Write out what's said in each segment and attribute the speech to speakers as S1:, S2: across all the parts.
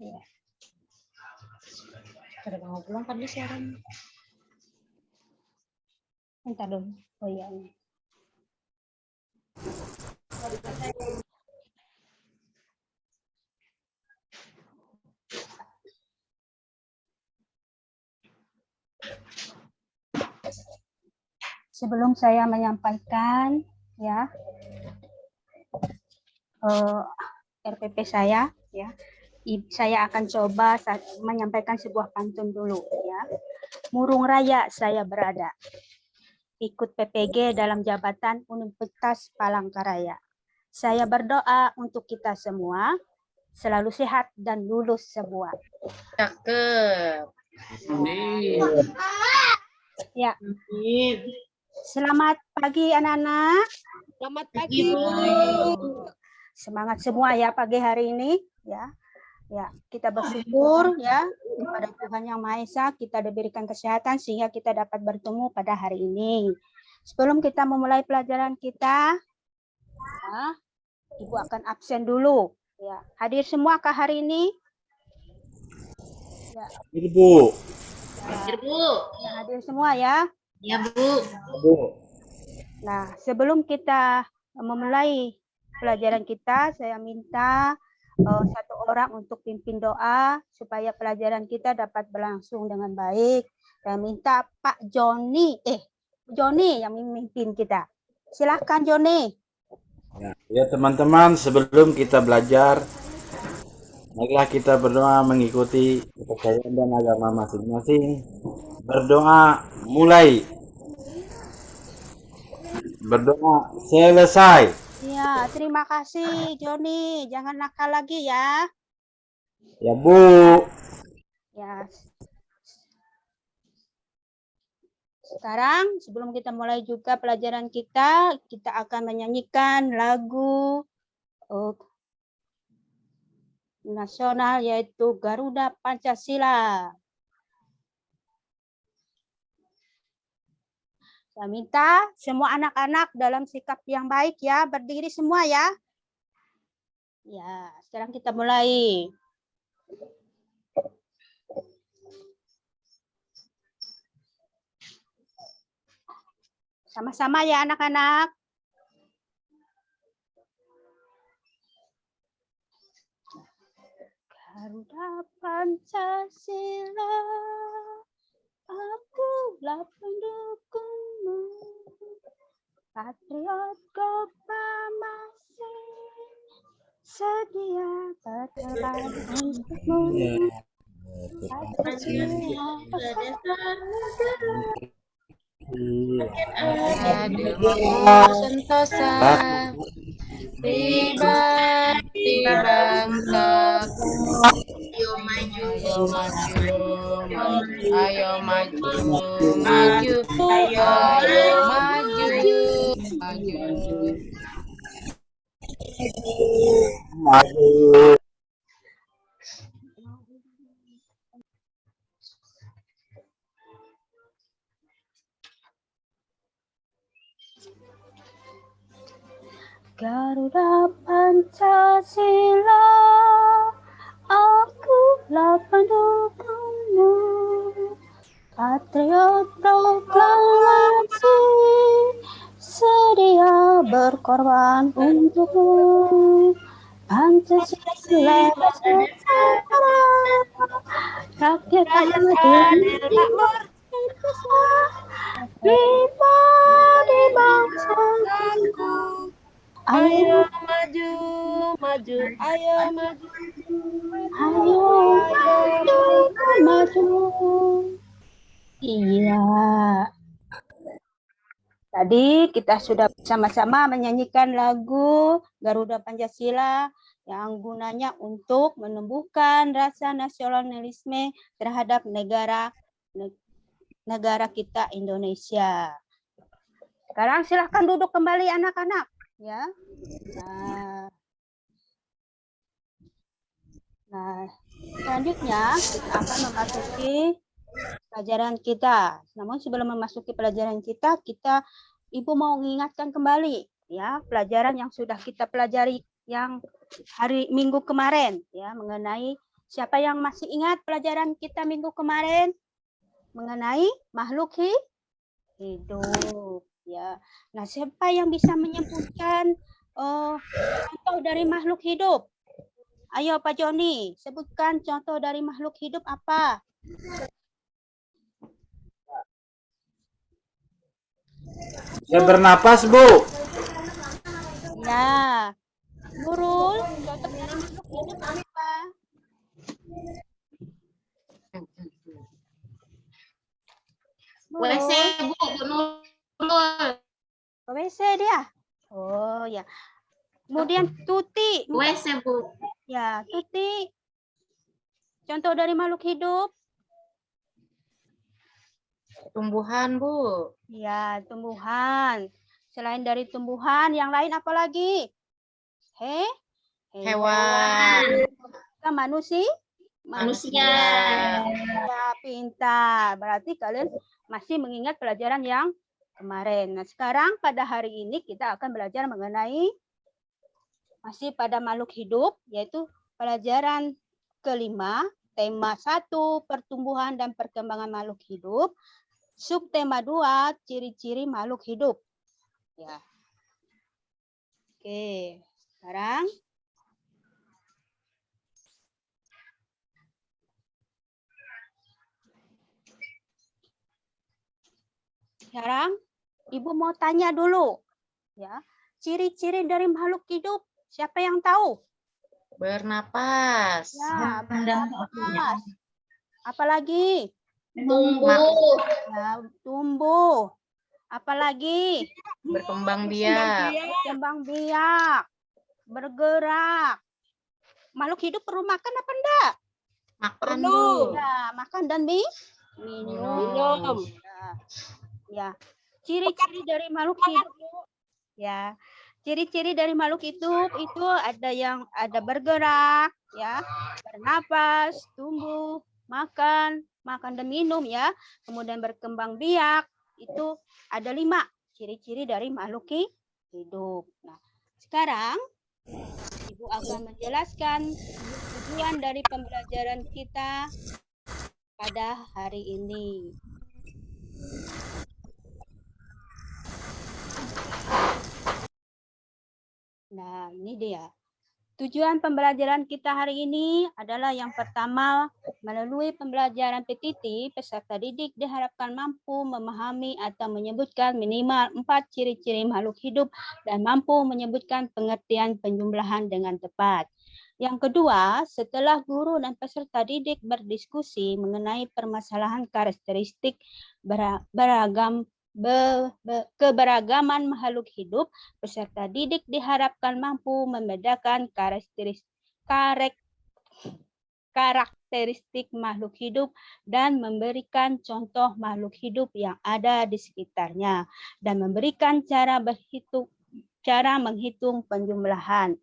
S1: Ya. Ada mau pulang kan di siaran. Entar dulu. Oh iya. Sebelum saya menyampaikan ya RPP saya ya, saya akan coba menyampaikan sebuah pantun dulu ya. Murung Raya saya berada, ikut PPG dalam jabatan Universitas Palangkaraya. Saya berdoa untuk kita semua selalu sehat dan lulus semua.
S2: Cakep.
S1: Ya. Selamat pagi anak-anak.
S2: Selamat pagi, Bu.
S1: Semangat semua ya pagi hari ini ya. Ya, kita bersyukur ya kepada Tuhan Yang Maha Esa kita diberikan kesehatan sehingga kita dapat bertemu pada hari ini. Sebelum kita memulai pelajaran kita, ya, Ibu akan absen dulu. Ya, hadir semua kah hari ini? Ya.
S3: Hadir, Bu.
S2: Hadir, Bu.
S1: Ya, hadir semua ya.
S2: Ya, Bu.
S3: Bu.
S1: Nah, sebelum kita memulai pelajaran kita, saya minta satu orang untuk pimpin doa supaya pelajaran kita dapat berlangsung dengan baik. Saya minta Pak Joni, Joni yang memimpin kita. Silahkan Joni.
S3: Ya teman-teman, sebelum kita belajar, marilah kita berdoa mengikuti kepercayaan dan agama masing-masing. Berdoa mulai. Berdoa selesai.
S1: Ya, terima kasih Joni. Jangan nakal lagi ya.
S3: Ya, Bu.
S1: Ya. Sekarang sebelum kita mulai juga pelajaran kita akan menyanyikan lagu nasional yaitu Garuda Pancasila. Saya minta semua anak-anak dalam sikap yang baik ya, berdiri semua ya. Ya, sekarang kita mulai. Sama-sama ya anak-anak. Garuda Pancasila, akulah pendukungmu, patriot proklamasi, sedia berkorban untukmu.
S2: Sentosa pribadi bangsaku, ayo maju, maju, ayo maju,
S3: Maju.
S1: Garuda Pancasila, akulah pendukungmu, patriot proklamasi, sedia berkorban untukmu. Pancasila bersama, rakyat adil makmur, pribadi bangsaku.
S2: ayo maju, maju, ayo maju,
S1: maju. Iya. Tadi kita sudah bersama-sama menyanyikan lagu Garuda Pancasila yang gunanya untuk menumbuhkan rasa nasionalisme terhadap negara kita Indonesia. Sekarang silahkan duduk kembali anak-anak, ya. Nah, selanjutnya kita akan memasuki pelajaran kita. Namun sebelum memasuki pelajaran kita, Ibu mau mengingatkan kembali ya pelajaran yang sudah kita pelajari yang hari Minggu kemarin ya mengenai Siapa yang masih ingat pelajaran kita minggu kemarin mengenai makhluk hidup? Ya. Nah, siapa yang bisa menyebutkan contoh dari makhluk hidup? Ayo Pak Joni, sebutkan contoh dari makhluk hidup apa?
S3: Bisa bernapas, Bu.
S1: Ya, Nurul, contoh dari makhluk hidup apa?
S2: WC,
S1: Nurul,
S2: Bu Nurul.
S1: ke WC dia. Oh ya. Kemudian Tuti.
S2: WC, Bu.
S1: Ya, Tuti. Contoh dari makhluk hidup.
S2: Tumbuhan, Bu.
S1: Ya, tumbuhan. Selain dari tumbuhan, yang lain apa lagi?
S2: Hewan.
S1: Manusia?
S2: Manusia.
S1: Ya, pintar. Berarti kalian masih mengingat pelajaran yang kemarin. Nah, sekarang pada hari ini kita akan belajar mengenai masih pada makhluk hidup, yaitu pelajaran kelima, tema 1, pertumbuhan dan perkembangan makhluk hidup. Subtema 2, ciri-ciri makhluk hidup. Ya. Oke, sekarang Ibu mau tanya dulu. Ya, ciri-ciri dari makhluk hidup, siapa yang tahu?
S2: Bernapas.
S1: Ya, bernapas. Apalagi?
S2: Tumbuh.
S1: Ya, tumbuh. Apalagi?
S2: Berkembang biak.
S1: Berkembang biak. Bergerak. Makhluk hidup perlu makan apa enggak?
S2: Makan, Bu.
S1: Ya, makan dan minum. Ya. Ciri-ciri dari makhluk hidup. Ya. Ciri-ciri dari makhluk hidup itu ada bergerak, ya, bernapas, tumbuh, makan dan minum, ya. Kemudian berkembang biak, itu ada 5 ciri-ciri dari makhluk hidup. Nah, sekarang Ibu akan menjelaskan tujuan dari pembelajaran kita pada hari ini. Nah, ini dia. Tujuan pembelajaran kita hari ini adalah yang pertama, melalui pembelajaran PTT, peserta didik diharapkan mampu memahami atau menyebutkan minimal 4 ciri-ciri makhluk hidup dan mampu menyebutkan pengertian penjumlahan dengan tepat. Yang kedua, setelah guru dan peserta didik berdiskusi mengenai permasalahan karakteristik keberagaman makhluk hidup, peserta didik diharapkan mampu membedakan karakteristik makhluk hidup dan memberikan contoh makhluk hidup yang ada di sekitarnya dan memberikan cara menghitung penjumlahan.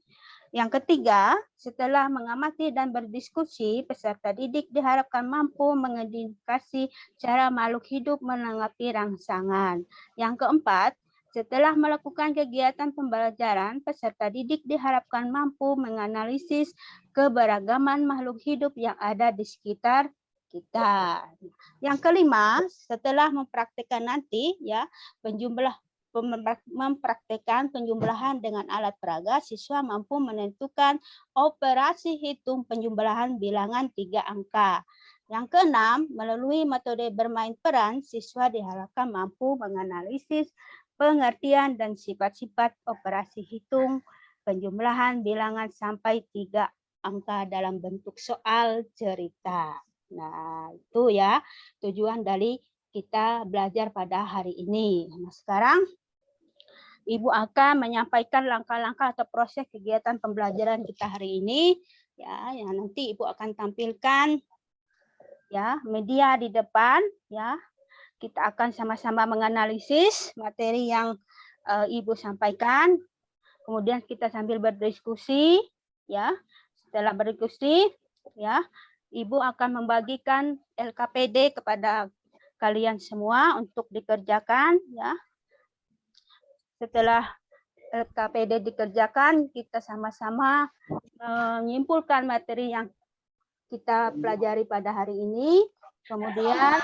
S1: Yang ketiga, setelah mengamati dan berdiskusi, peserta didik diharapkan mampu mengidentifikasi cara makhluk hidup menanggapi rangsangan. Yang keempat, setelah melakukan kegiatan pembelajaran, peserta didik diharapkan mampu menganalisis keberagaman makhluk hidup yang ada di sekitar kita. Yang kelima, setelah mempraktikkan nanti, ya, mempraktikkan penjumlahan dengan alat peraga, siswa mampu menentukan operasi hitung penjumlahan bilangan 3 angka. Yang keenam, melalui metode bermain peran, siswa diharapkan mampu menganalisis pengertian dan sifat-sifat operasi hitung penjumlahan bilangan sampai 3 angka dalam bentuk soal cerita. Nah, itu ya tujuan dari kita belajar pada hari ini. Nah, sekarang Ibu akan menyampaikan langkah-langkah atau proses kegiatan pembelajaran kita hari ini, ya, yang nanti Ibu akan tampilkan, ya, media di depan, ya. Kita akan sama-sama menganalisis materi yang Ibu sampaikan. Kemudian kita sambil berdiskusi, ya. Setelah berdiskusi, ya, Ibu akan membagikan LKPD kepada kalian semua untuk dikerjakan, ya. Setelah LKPD dikerjakan, kita sama-sama menyimpulkan materi yang kita pelajari pada hari ini. Kemudian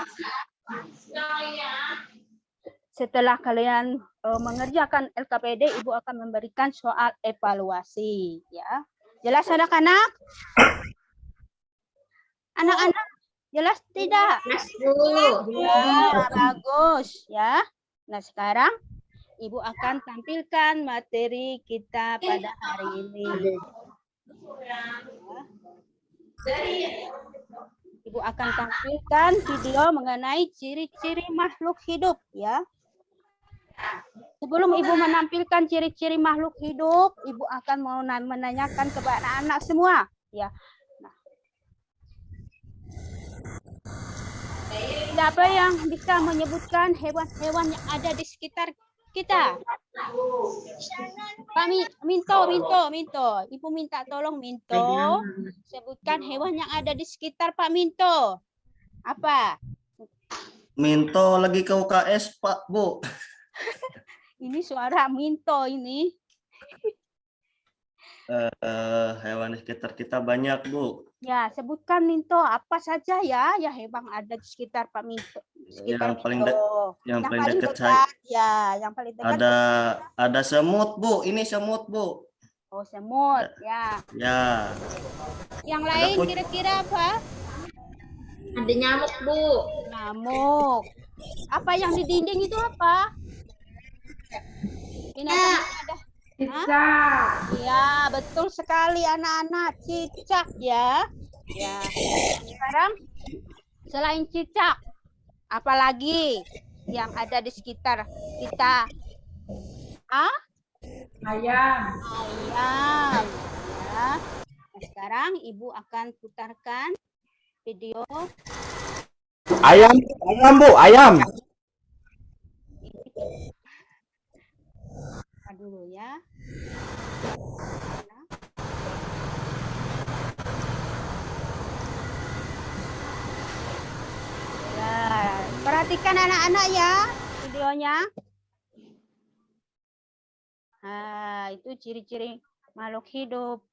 S1: setelah kalian mengerjakan LKPD, Ibu akan memberikan soal evaluasi, ya. Jelas anak-anak? Anak-anak, jelas tidak?
S2: Mas, Bu.
S1: Ya, bagus, ya. Nah, sekarang Ibu akan tampilkan materi kita pada hari ini. Ibu akan tampilkan video mengenai ciri-ciri makhluk hidup, ya. Sebelum Ibu menampilkan ciri-ciri makhluk hidup, Ibu akan mau menanyakan kepada anak-anak semua, ya. Nah. Siapa yang bisa menyebutkan hewan-hewan yang ada di sekitar kita? Pak Minto. Ibu minta tolong Minto, sebutkan hewan yang ada di sekitar Pak Minto. Apa?
S4: Minto lagi ke UKS, Pak, Bu.
S1: Ini suara Minto ini.
S4: Hewan di sekitar kita banyak, Bu.
S1: Ya, sebutkan Minto apa saja ya hewan ada di sekitar Pak Minto. Sekitar
S4: Yang paling
S1: Minto.
S4: yang paling dekat saya
S1: Ya, yang paling dekat.
S4: ada semut, Bu. Ini semut, Bu.
S1: Oh, semut, ya.
S4: Ya.
S1: Yang lain kira-kira apa?
S2: Ada nyamuk, Bu.
S1: Nyamuk. Apa yang di dinding itu apa? Binatang ada. Cicak. Ya, betul sekali anak-anak. Cicak ya. Ya. Sekarang selain cicak, apalagi yang ada di sekitar kita? Ayam. Ayam. Ya. Nah, sekarang Ibu akan putarkan video.
S3: Ayam, Bu, ayam.
S1: Dulu ya. Ya, perhatikan anak-anak ya videonya. Nah, itu ciri-ciri makhluk hidup.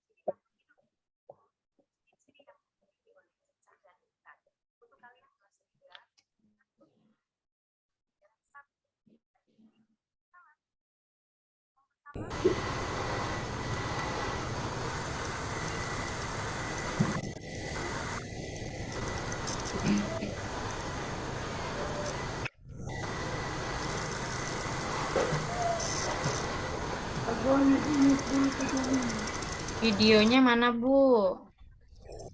S2: Videonya mana, Bu?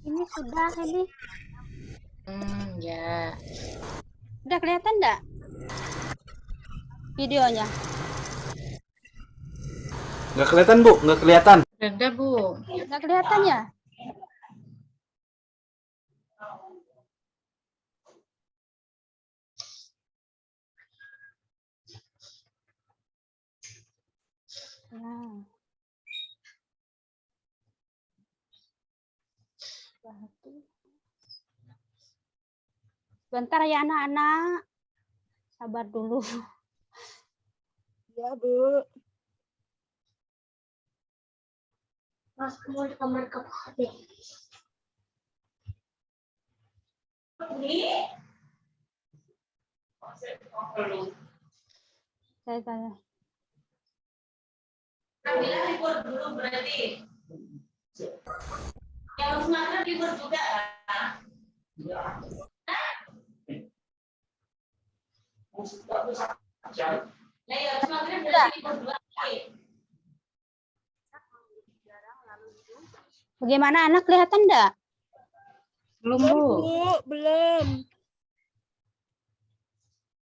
S1: Ini sudah ini.
S2: Ya.
S1: Udah kelihatan enggak? Videonya.
S3: Nggak kelihatan, Bu, nggak kelihatan.
S2: Ada, Bu.
S1: Enggak kelihatan ya? Nah. Bentar ya anak-anak. Sabar dulu. Ya, Bu.
S2: Mas, mau di kamar ke deh.
S1: Saya tanya.
S5: Kamila libur dulu berarti. Yang Usmana libur juga kan? Nah, ya Usmana berarti libur dua lagi.
S1: Bagaimana anak kelihatan enggak?
S2: Belum, Bu.
S1: Belum.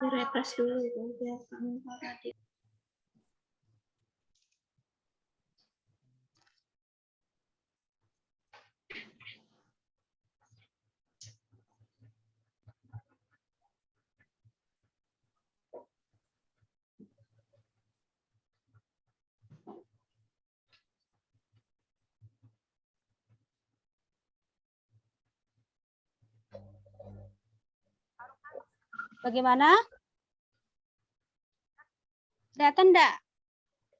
S2: Refresh dulu.
S1: Bagaimana? Kelihatan enggak?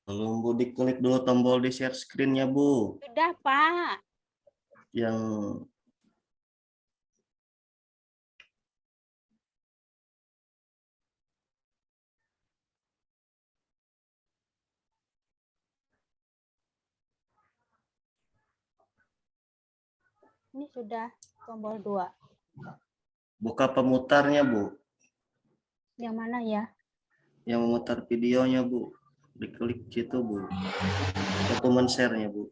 S4: Belum, Bu, diklik dulu tombol di share screen-nya, Bu.
S1: Sudah, Pak.
S4: Yang
S1: Ini sudah tombol 2.
S4: Buka pemutarnya, Bu.
S1: Yang mana ya?
S4: Yang memutar videonya, Bu. Diklik situ, Bu. Dokumen share-nya, Bu.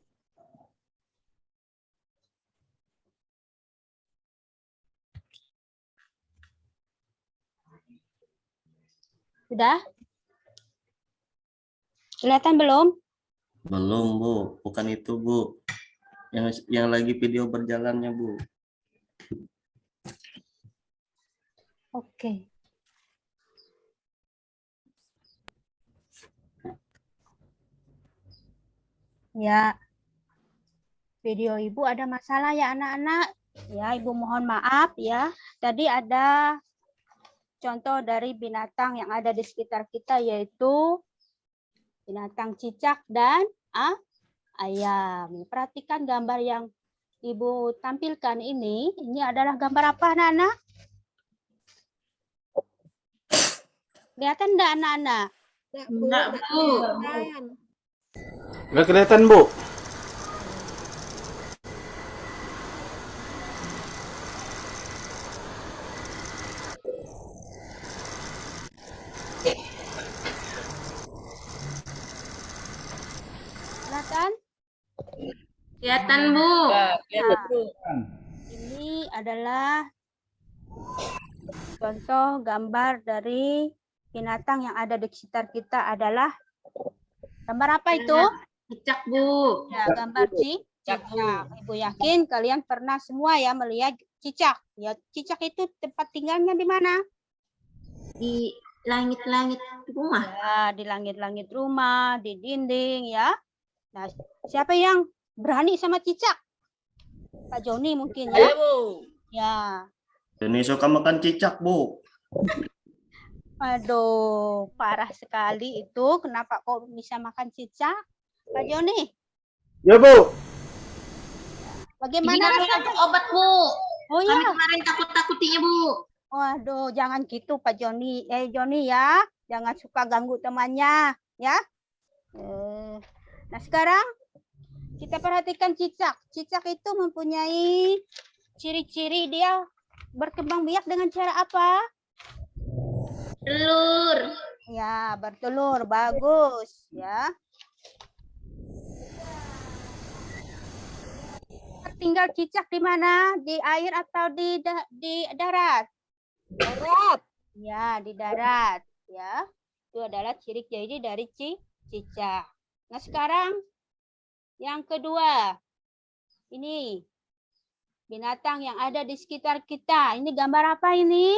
S1: Sudah? Kelihatan belum?
S4: Belum, Bu. Bukan itu, Bu. Yang lagi video berjalannya, Bu.
S1: Oke. Ya. Video Ibu ada masalah ya anak-anak. Ya, Ibu mohon maaf ya. Tadi ada contoh dari binatang yang ada di sekitar kita yaitu binatang cicak dan ayam. Perhatikan gambar yang Ibu tampilkan ini. Ini adalah gambar apa anak-anak? Kelihatan enggak anak-anak?
S5: Enggak, Bu.
S3: Nggak kelihatan, Bu.
S1: Kelihatan?
S5: Kelihatan, Bu.
S1: Nah, ini adalah contoh gambar dari binatang yang ada di sekitar kita adalah gambar apa itu?
S5: Cicak, Bu.
S1: Ya, gambar cicak. Ibu yakin kalian pernah semua ya melihat cicak. Ya, cicak itu tempat tinggalnya di mana?
S5: Di langit-langit rumah.
S1: Ya, di langit-langit rumah, di dinding ya. Nah, siapa yang berani sama cicak? Pak Joni mungkin ya.
S5: Bu.
S1: Ya.
S4: Ini suka makan cicak, Bu.
S1: Aduh, parah sekali itu. Kenapa kok bisa makan cicak? Pak Joni,
S3: Ya, Bu.
S1: bagaimana rasanya?
S5: Obat, Bu.
S1: Oh
S5: Kami
S1: ya.
S5: kemarin takut-takutinya, Bu.
S1: Waduh, jangan gitu Pak Joni. Joni ya, jangan suka ganggu temannya, ya. Nah, sekarang kita perhatikan cicak. Cicak itu mempunyai ciri-ciri dia berkembang biak dengan cara apa?
S5: Telur.
S1: Ya, bertelur. Bagus, ya. Tinggal cicak di mana? Di air atau di darat? Darat. Ya, di darat, ya. Itu adalah ciri-ciri dari cicak. Nah, sekarang yang kedua. Ini binatang yang ada di sekitar kita. Ini gambar apa ini?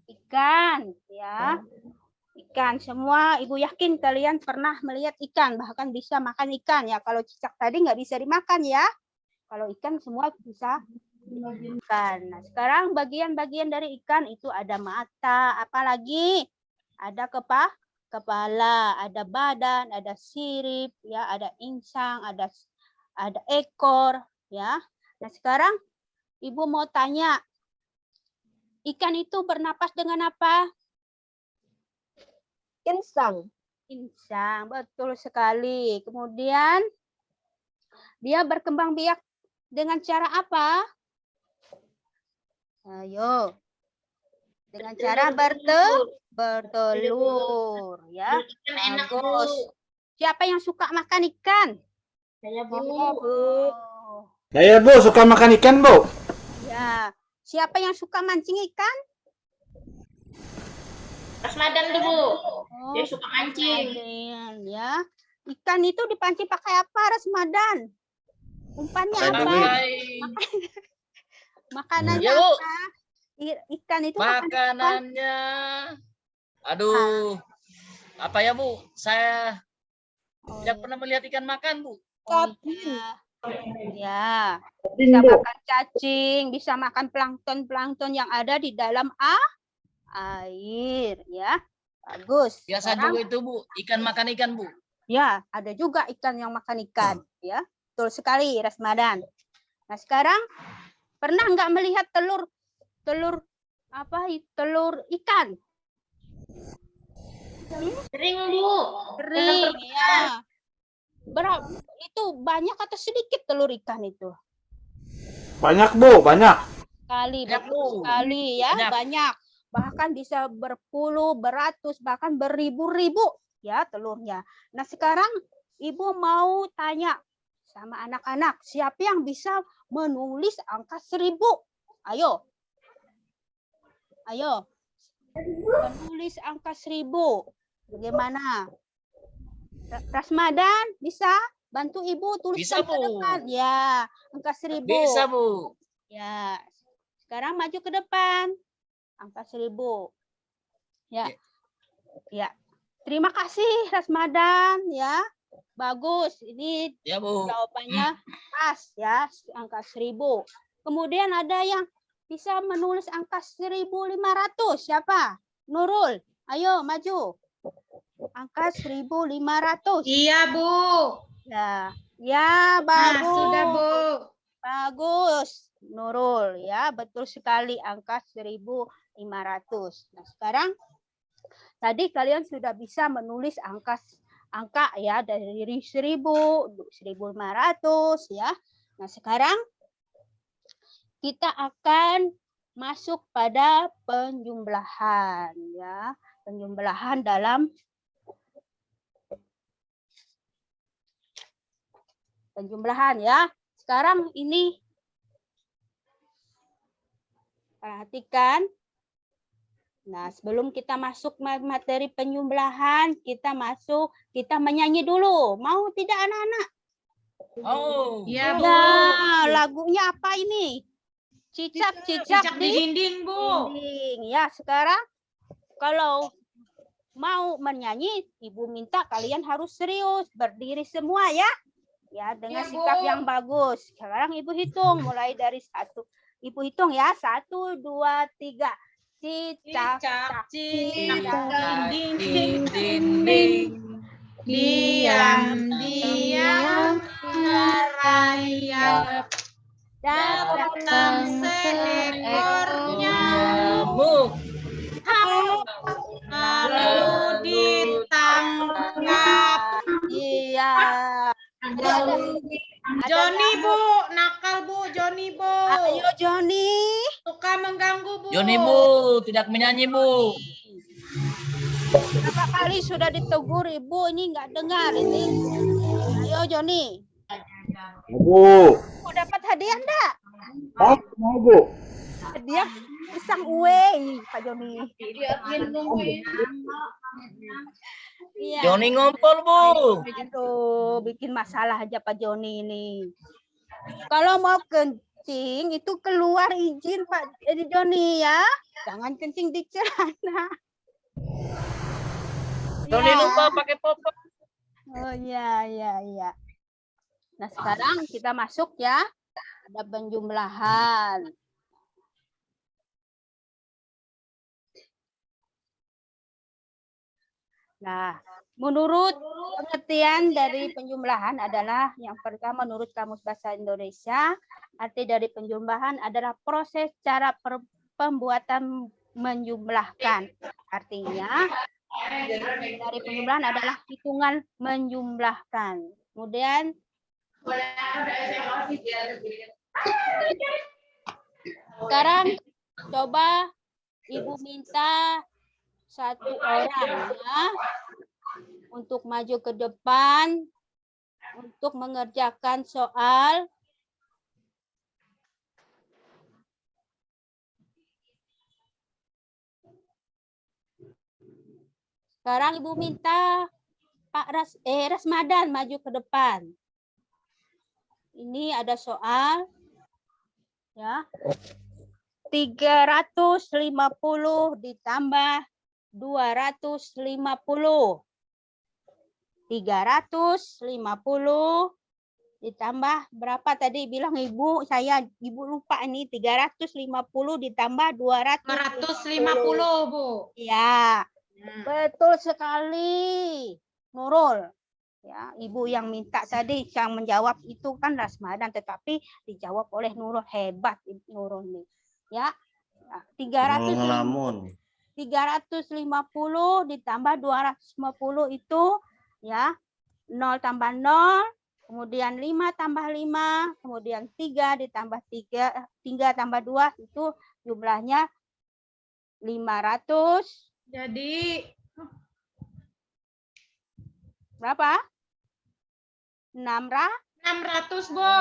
S1: Ikan, ya. Ikan. Semua Ibu yakin kalian pernah melihat ikan, bahkan bisa makan ikan ya. Kalau cicak tadi nggak bisa dimakan ya. Kalau ikan semua bisa dimakan. Nah, sekarang bagian-bagian dari ikan itu ada mata, apalagi ada kepala, ada badan, ada sirip, ya, ada insang, ada ekor, ya. Nah, sekarang Ibu mau tanya, ikan itu bernapas dengan apa?
S2: Insang.
S1: Insang, betul sekali. Kemudian dia berkembang biak dengan cara apa? Ayo. Dengan cara bertelur, ya.
S5: Ikan enak, Bu.
S1: Bagus. Siapa yang suka makan ikan?
S5: Saya, Bu.
S1: Oh.
S3: Saya, Bu, suka makan ikan, Bu.
S1: Ya. Siapa yang suka mancing ikan?
S5: Rasmadan tuh, Bu.
S1: Oh,
S5: Dia suka mancing.
S1: ya. Ikan itu dipancing pakai apa, Rasmadan? Umpannya
S4: Pakai
S1: apa?
S4: duit.
S1: Makanannya
S6: Ya, Bu.
S1: apa? Ikan itu makan apa?
S6: Makanannya, aduh, apa ya Bu? Saya
S1: Oh,
S6: tidak pernah melihat ikan makan Bu.
S1: iya. Ya, bisa makan cacing, bisa makan plankton yang ada di dalam air, ya. Bagus.
S6: Biasa
S1: Sekarang,
S6: juga itu Bu, ikan makan ikan Bu.
S1: ya, ada juga ikan yang makan ikan, ya. Betul sekali, Rasmadan. Nah, sekarang pernah nggak melihat telur ikan?
S5: Sering, Bu.
S1: Sering, ya. Itu banyak atau sedikit telur ikan itu?
S3: Banyak, Bu, banyak.
S1: Sekali,
S6: Banyak,
S1: betul
S6: Bu.
S1: sekali ya,
S6: Banyak.
S1: banyak. Bahkan bisa berpuluh, beratus, bahkan beribu-ribu ya telurnya. Nah, sekarang Ibu mau tanya sama anak-anak, siapa yang bisa menulis angka 1000? Ayo. Ayo. Menulis angka 1000. Bagaimana? Rasmadan bisa bantu Ibu tuliskan
S6: Bisa,
S1: ke
S6: Bu.
S1: depan. Ya, angka 1000.
S6: Bisa, Bu.
S1: Ya. Sekarang maju ke depan. Angka 1000. Ya. Ya. Terima kasih Rasmadan ya. Bagus. Ini
S6: Ya, Bu.
S1: jawabannya pas ya, angka 1000. Kemudian ada yang bisa menulis angka 1500. Siapa? Nurul. Ayo maju. Angka 1500.
S5: Iya, Bu.
S1: Ya. Ya, bagus.
S5: Nah, sudah, Bu.
S1: Bagus. Nurul ya, betul sekali angka 1500. Nah, sekarang tadi kalian sudah bisa menulis angka ya dari 1000, 1500 ya. Nah, sekarang kita akan masuk pada penjumlahan ya. Penjumlahan dalam penjumlahan ya. Sekarang ini perhatikan. Nah, sebelum kita masuk materi penjumlahan, kita menyanyi dulu. Mau tidak anak-anak?
S6: Oh.
S5: Iya, Bu.
S1: Ya, lagunya apa ini? Cicak-cicak
S5: Cicak di
S1: di
S5: dinding, Bu.
S1: dinding. Ya, sekarang kalau mau menyanyi, Ibu minta kalian harus serius, berdiri semua ya. Ya, dengan
S5: Ya, Bu.
S1: sikap yang bagus. Sekarang Ibu hitung mulai dari 1. Ibu hitung ya, 1, 2, 3. Cicak,
S5: Cicak,
S6: Dinding, dinding.
S5: diam, merayap.
S1: datang
S5: Seekor
S6: Nyamuk.
S5: lalu ditangkap.
S1: Iya.
S5: Joni, Bu. Nakal, Bu. Joni, Bu.
S1: Ayo Joni.
S5: Suka mengganggu, Bu.
S6: Joni, Bu. Tidak menyanyi, Bu.
S1: Berapa kali sudah ditegur Ibu, ini nggak dengar ini. Ayo Joni.
S3: Bu.
S1: Mau dapat hadiah enggak?
S3: Mau, Bu.
S1: Hadiah pisang uwe, Pak Joni. Iya.
S6: Joni ngompol, Bu.
S1: Aduh, bikin masalah aja Pak Joni ini. Kalau mau kencing itu keluar izin Pak Joni ya. Jangan kencing di celana.
S6: Joni
S1: Ya.
S6: lupa pakai popok.
S1: Oh iya, iya, iya. Nah, sekarang kita masuk ya. Ada penjumlahan. Nah, menurut pengertian dari penjumlahan adalah yang pertama menurut Kamus Bahasa Indonesia, arti dari penjumlahan adalah proses cara pembuatan menjumlahkan. Artinya dari penjumlahan adalah hitungan menjumlahkan. Kemudian sekarang coba Ibu minta satu orang ya untuk maju ke depan untuk mengerjakan soal. Sekarang Ibu minta Pak Rasmadan maju ke depan. Ini ada soal ya. 350 ditambah 250. 350 ditambah berapa tadi bilang Ibu? Ibu lupa ini 350 ditambah
S5: 250, Bu.
S1: Ya. Betul sekali. Nurul. Ya, Ibu yang minta tadi yang menjawab itu kan Rasmadan tetapi dijawab oleh Nurul. Hebat Nurul nih. Ya. 350 ditambah 250 itu ya 0 tambah 0 kemudian 5 tambah 5, kemudian 3 ditambah 3 tambah 2 itu jumlahnya 500
S5: Jadi
S1: berapa? 600.
S5: 600, Bu.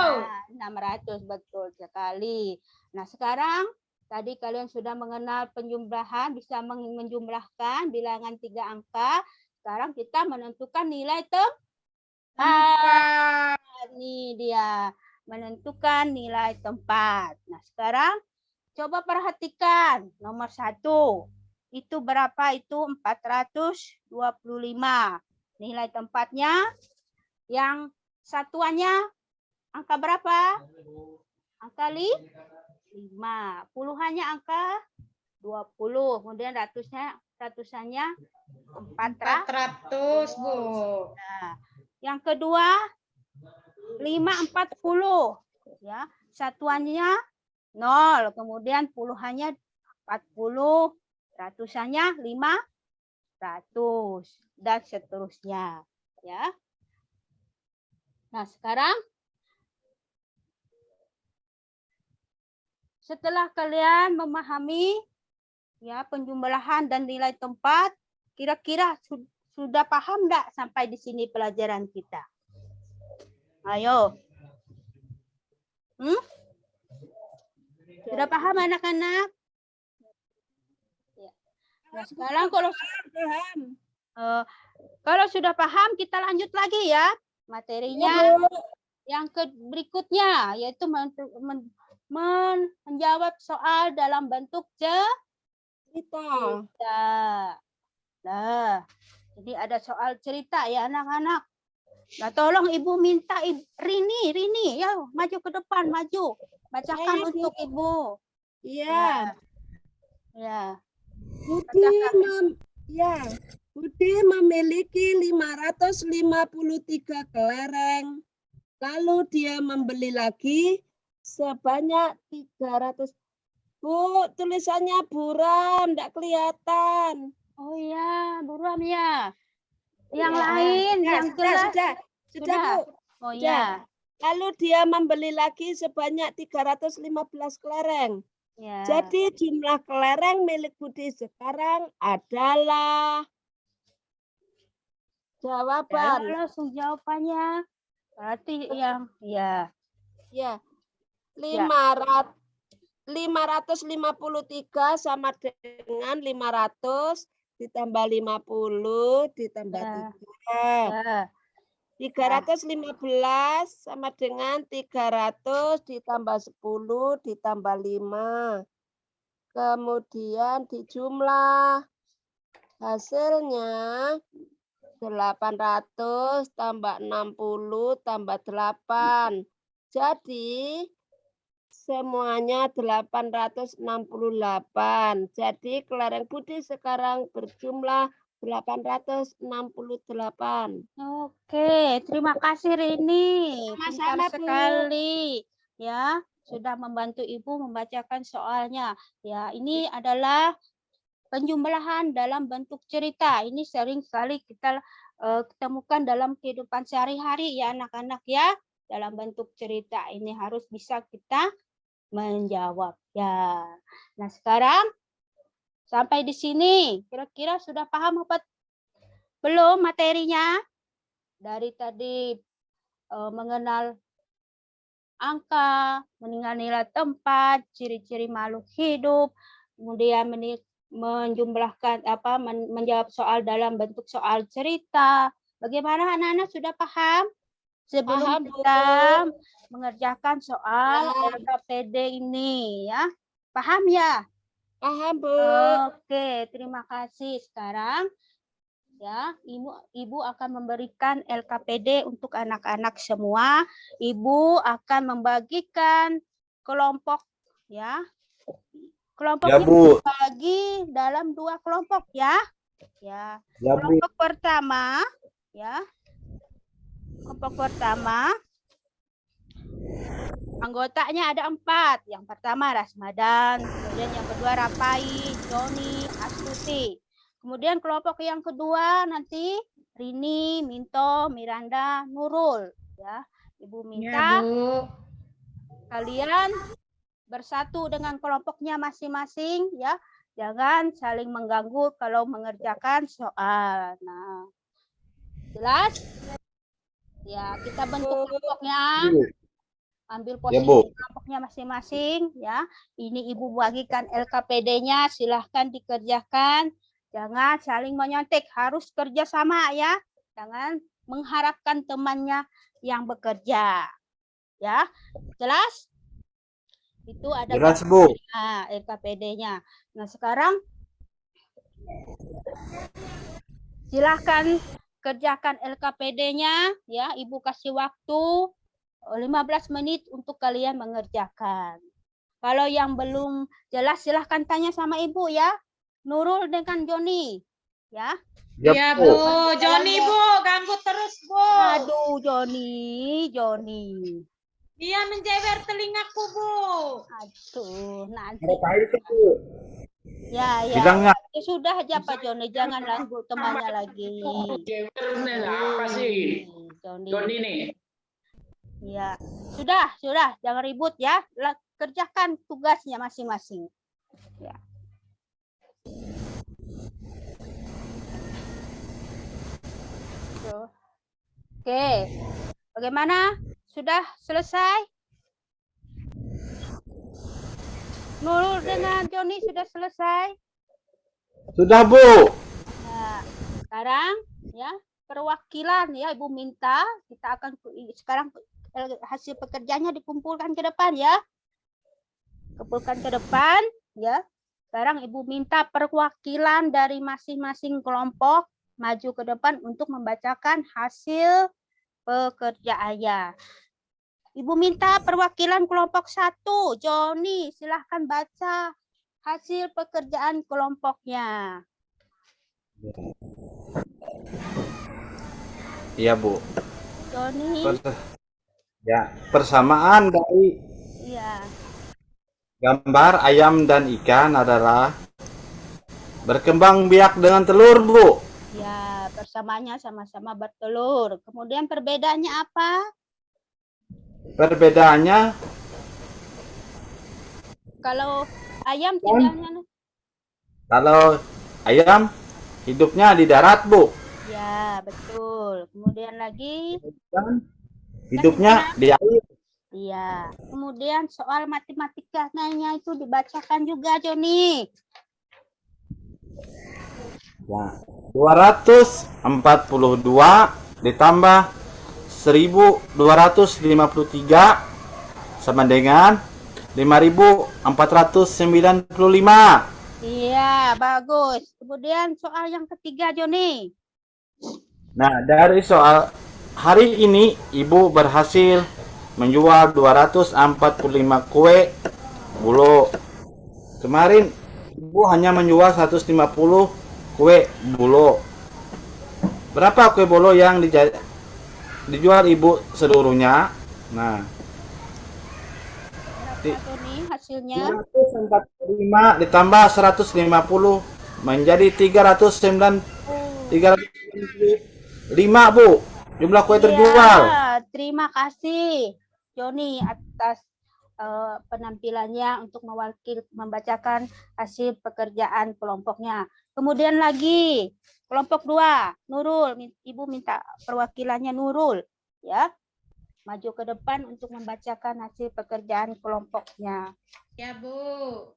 S1: Nah, 600 betul sekali. Nah, sekarang tadi kalian sudah mengenal penjumlahan, bisa menjumlahkan bilangan 3 angka. Sekarang kita menentukan nilai tempat. Ini dia, menentukan nilai tempat. Nah, sekarang coba perhatikan nomor 1. Itu berapa? Itu 425. Nilai tempatnya yang satuannya angka berapa? Angka 5. Puluhannya angka 20. Kemudian ratusannya 400.
S5: 400, Bu.
S1: Nah, yang kedua 540. Ya, satuannya 0. Kemudian puluhannya 40. Ratusannya 500 dan seterusnya. Ya. Nah, sekarang setelah kalian memahami ya penjumlahan dan nilai tempat, kira-kira sudah paham enggak sampai di sini pelajaran kita? Ayo. Sudah paham anak-anak? Ya. Nah, sekarang kalau sudah paham, kita lanjut lagi ya materinya. Yang berikutnya yaitu menjawab soal dalam bentuk cerita. Nah, jadi ada soal cerita ya anak-anak. Nah, tolong Ibu minta Rini, ya maju ke depan, maju. Bacakan untuk Ibu.
S7: Iya.
S1: Ya.
S7: Budi memiliki 553 kelereng. Lalu dia membeli lagi sebanyak 300. Bu, tulisannya buram, enggak kelihatan.
S1: Oh iya, buram ya. Yang
S7: Ya,
S1: lain, yang jelas.
S7: Sudah, Bu.
S1: Oh iya.
S7: Lalu dia membeli lagi sebanyak 315 kelereng.
S1: Ya.
S7: Jadi jumlah kelereng milik Budi sekarang adalah jawaban.
S1: Langsung jawabannya. Berarti yang ya.
S7: Ya. 553 sama dengan 500 ditambah 50 ditambah 3.
S1: Ya.
S7: 315 sama dengan 300 ditambah 10 ditambah 5. Kemudian dijumlah. Hasilnya 800 tambah 60 tambah 8. Jadi semuanya 868. Jadi kelereng Budi sekarang berjumlah 868.
S1: Oke, terima kasih Rini.
S7: Sama-sama,
S1: Pintar
S7: Bu.
S1: sekali. Ya, sudah membantu Ibu membacakan soalnya. Ya, ini adalah penjumlahan dalam bentuk cerita. Ini sering sekali kita temukan dalam kehidupan sehari-hari ya anak-anak ya. Dalam bentuk cerita ini harus bisa kita menjawab ya. Nah, sekarang sampai di sini kira-kira sudah paham apa belum materinya? Dari tadi mengenal angka, mengenal nilai tempat, ciri-ciri makhluk hidup, kemudian menjumlahkan menjawab soal dalam bentuk soal cerita. Bagaimana anak-anak sudah paham? Sebelum
S7: Paham,
S1: kita mengerjakan soal LKPD ini ya. Paham ya?
S7: Paham, Bu.
S1: Oke, terima kasih. Sekarang ya, Ibu akan memberikan LKPD untuk anak-anak semua. Ibu akan membagikan kelompok ya. Kelompoknya dibagi dalam 2 kelompok ya. Ya. Kelompok pertama ya. Kelompok pertama anggotanya ada 4. Yang pertama Rasmadan, kemudian yang kedua Rapai, Joni, Astuti. Kemudian kelompok yang kedua nanti Rini, Minto, Miranda, Nurul ya. Ibu
S5: Ya,
S1: minta
S5: Bu.
S1: kalian bersatu dengan kelompoknya masing-masing ya. Jangan saling mengganggu kalau mengerjakan soal. Nah, jelas? Ya, kita bentuk kelompoknya,
S3: Bu.
S1: ambil
S3: Ya,
S1: posisi
S3: Bu.
S1: kelompoknya masing-masing ya. Ini Ibu bagikan LKPD-nya, silahkan dikerjakan. Jangan saling menyontek, harus kerja sama ya. Jangan mengharapkan temannya yang bekerja. Ya, jelas? Itu ada
S3: Jelas, Bu.
S1: LKPD-nya. Nah, sekarang silahkan kerjakan LKPD-nya ya. Ibu kasih waktu 15 menit untuk kalian mengerjakan. Kalau yang belum jelas silahkan tanya sama Ibu ya. Nurul dengan Joni ya.
S5: Ya, Bu. Joni, Bu. Ganggu terus, Bu.
S1: Aduh, Joni.
S5: Dia menjewer telingaku, Bu.
S1: Aduh, nanti.
S3: Apa itu, Bu?
S1: Ya.
S3: Bilangnya.
S1: Ya, sudah aja Pak Joni, jangan lagu temannya lagi.
S8: Apa sih?
S1: Joni.
S8: nih.
S1: Ya, sudah, jangan ribut ya. Kerjakan tugasnya masing-masing. Ya. Tuh. Oke, bagaimana? Sudah selesai? Nurul dengan Joni sudah selesai?
S3: Sudah, Bu.
S1: Nah, sekarang ya perwakilan ya Ibu minta kita akan sekarang hasil pekerjaannya dikumpulkan ke depan ya. Kumpulkan ke depan ya. Sekarang Ibu minta perwakilan dari masing-masing kelompok maju ke depan untuk membacakan hasil pekerjaannya. Ibu minta perwakilan kelompok 1, Joni, silahkan baca hasil pekerjaan kelompoknya.
S3: Iya, Bu.
S1: Joni.
S3: Ya, persamaan dari
S1: Iya.
S3: gambar ayam dan ikan adalah berkembang biak dengan telur, Bu.
S1: Ya, persamaannya sama-sama bertelur. Kemudian perbedaannya apa?
S3: Perbedaannya
S1: Kalau ayam tinggalnya,
S3: kalau ayam hidupnya di darat, Bu.
S1: ya betul. Kemudian lagi,
S3: Dan hidupnya di air.
S1: iya. Kemudian soal matematikanya itu dibacakan juga, Joni.
S3: Ya, 242 ditambah 1253 sama dengan 5495.
S1: Iya, bagus. Kemudian soal yang ketiga, Joni.
S3: Nah, dari soal hari ini Ibu berhasil menjual 245 kue bulo. Kemarin Ibu hanya menjual 150 kue bulo. Berapa kue bulo yang dijual Ibu seluruhnya? Nah,
S1: Berapa, Joni, hasilnya?
S3: 245 ditambah 150 menjadi 395, Bu. Jumlah kue terjual.
S1: Ya, terima kasih, Joni, atas penampilannya untuk membacakan hasil pekerjaan kelompoknya. Kemudian lagi, kelompok 2, Nurul. Ibu minta perwakilannya Nurul, ya. Maju ke depan untuk membacakan hasil pekerjaan kelompoknya.
S5: Ya, Bu.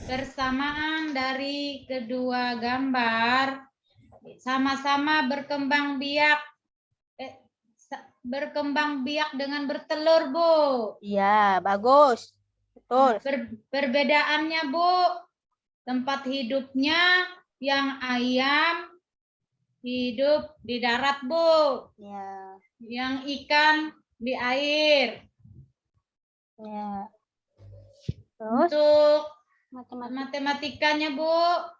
S5: Persamaan dari kedua gambar sama-sama berkembang biak dengan bertelur, Bu.
S1: Iya, bagus. Betul.
S5: Perbedaannya, Bu, tempat hidupnya yang ayam hidup di darat, Bu.
S1: Ya.
S5: Yang ikan di air.
S1: Ya. Terus
S5: Untuk
S1: matematika
S5: matematikanya, Bu,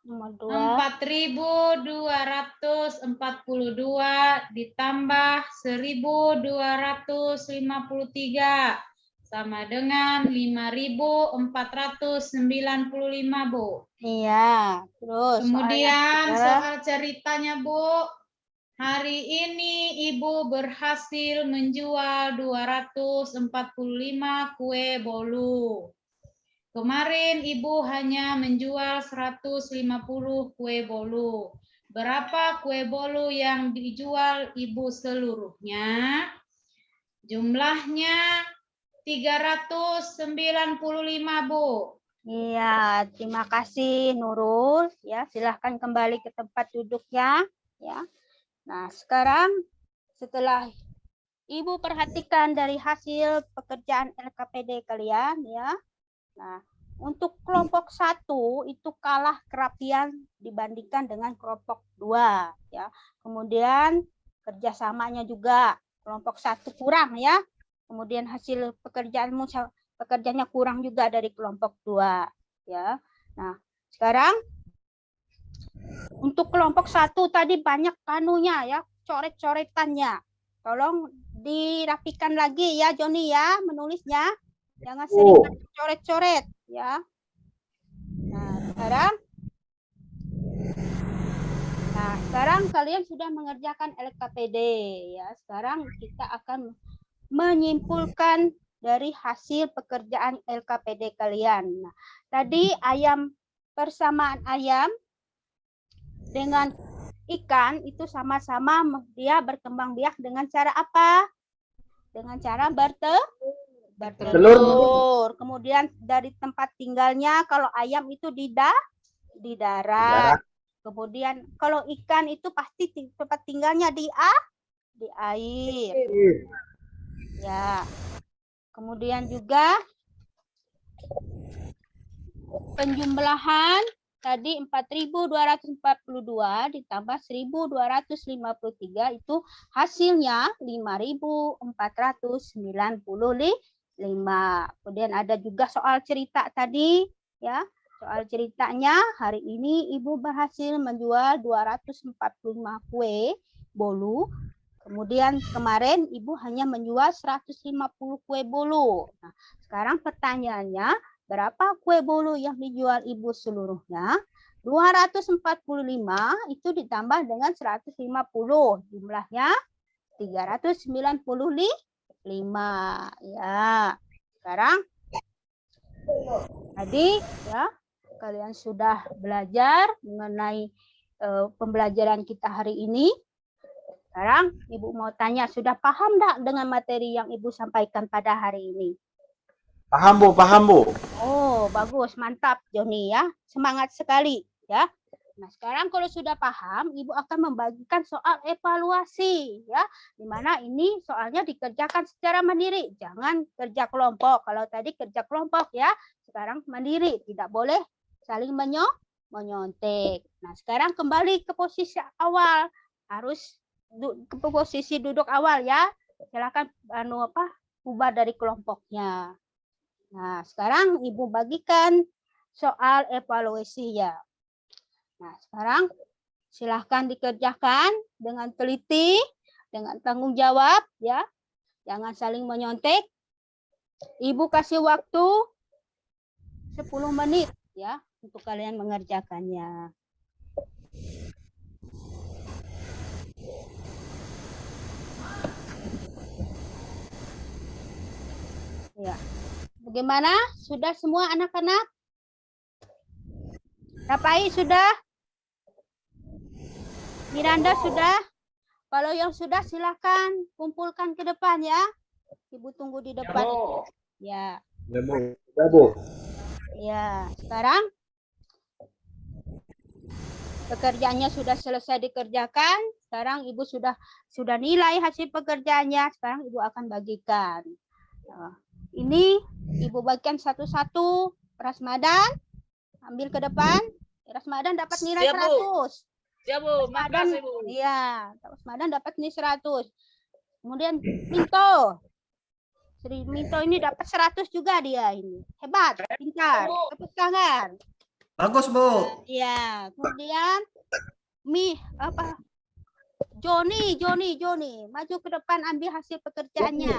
S1: nomor 2.
S5: 4.242 ditambah 1.253 sama dengan 5.495, Bu.
S1: Iya, terus
S5: Kemudian
S1: soal yang ketiga.
S5: soal ceritanya, Bu, Hari ini Ibu berhasil menjual 245 kue bolu. Kemarin Ibu hanya menjual 150 kue bolu. Berapa kue bolu yang dijual Ibu seluruhnya? Jumlahnya 395, Bu.
S1: Iya, terima kasih Nurul. Ya, silahkan kembali ke tempat duduknya. Ya. Nah, sekarang setelah Ibu perhatikan dari hasil pekerjaan LKPD kalian, ya. Nah, untuk kelompok 1 itu kalah kerapian dibandingkan dengan kelompok 2, ya. Kemudian kerjasamanya juga kelompok 1 kurang, ya. Kemudian hasil pekerjaannya kurang juga dari kelompok 2, ya. Nah, sekarang untuk kelompok 1 tadi banyak kanunya, ya, coret-coretannya. Tolong dirapikan lagi ya Joni ya menulisnya. Jangan sering coret-coret ya. Nah, sekarang kalian sudah mengerjakan LKPD ya. Sekarang kita akan menyimpulkan dari hasil pekerjaan LKPD kalian. Nah, tadi persamaan ayam dengan ikan itu sama-sama dia berkembang biak dengan cara apa? Dengan cara bertelur. Kemudian dari tempat tinggalnya kalau ayam itu di darat. Kemudian kalau ikan itu pasti tempat tinggalnya di air. Ya. Kemudian juga penjumlahan tadi 4.242 ditambah 1.253 itu hasilnya 5.495. Kemudian ada juga soal cerita tadi ya. Soal ceritanya hari ini Ibu berhasil menjual 245 kue bolu. Kemudian kemarin Ibu hanya menjual 150 kue bolu. Nah, sekarang pertanyaannya berapa kue bolu yang dijual Ibu seluruhnya? 245 itu ditambah dengan 150. Jumlahnya 395. Ya. Sekarang tadi ya kalian sudah belajar mengenai pembelajaran kita hari ini. Sekarang Ibu mau tanya, sudah paham enggak dengan materi yang Ibu sampaikan pada hari ini?
S3: Paham Bu, paham Bu.
S1: Oh, bagus, mantap Joni ya. Semangat sekali ya. Nah, sekarang kalau sudah paham, Ibu akan membagikan soal evaluasi ya. Di mana ini soalnya dikerjakan secara mandiri, jangan kerja kelompok. Kalau tadi kerja kelompok ya, sekarang mandiri, tidak boleh saling menyontek. Nah, sekarang kembali ke posisi awal. Harus ke posisi duduk awal ya. Silakan ubah dari kelompoknya. Nah, sekarang Ibu bagikan soal evaluasi ya. Nah, sekarang silahkan dikerjakan dengan teliti, dengan tanggung jawab ya. Jangan saling menyontek. Ibu kasih waktu 10 menit ya untuk kalian mengerjakannya. Ya. Bagaimana? Sudah semua anak-anak? Rapai sudah? Miranda sudah? Kalau yang sudah silakan kumpulkan ke depan ya. Ibu tunggu di depan. Ya.
S3: Ya Bu. Ya Bu.
S1: Ya, sekarang pekerjaannya sudah selesai dikerjakan. Sekarang Ibu sudah nilai hasil pekerjaannya. Sekarang Ibu akan bagikan. Nah, ini Ibu bagikan satu-satu. Rasmadan, ambil ke depan. Rasmadan dapat nilai 100.
S6: Ya Bu, makasih Bu.
S1: Iya, Rasmadan dapat nilai 100. Kemudian Minto. Minto ini dapat 100 juga dia ini. Hebat, pintar. Tepuk tangan.
S4: Bagus Bu.
S1: Iya, kemudian Joni, maju ke depan ambil hasil pekerjaannya.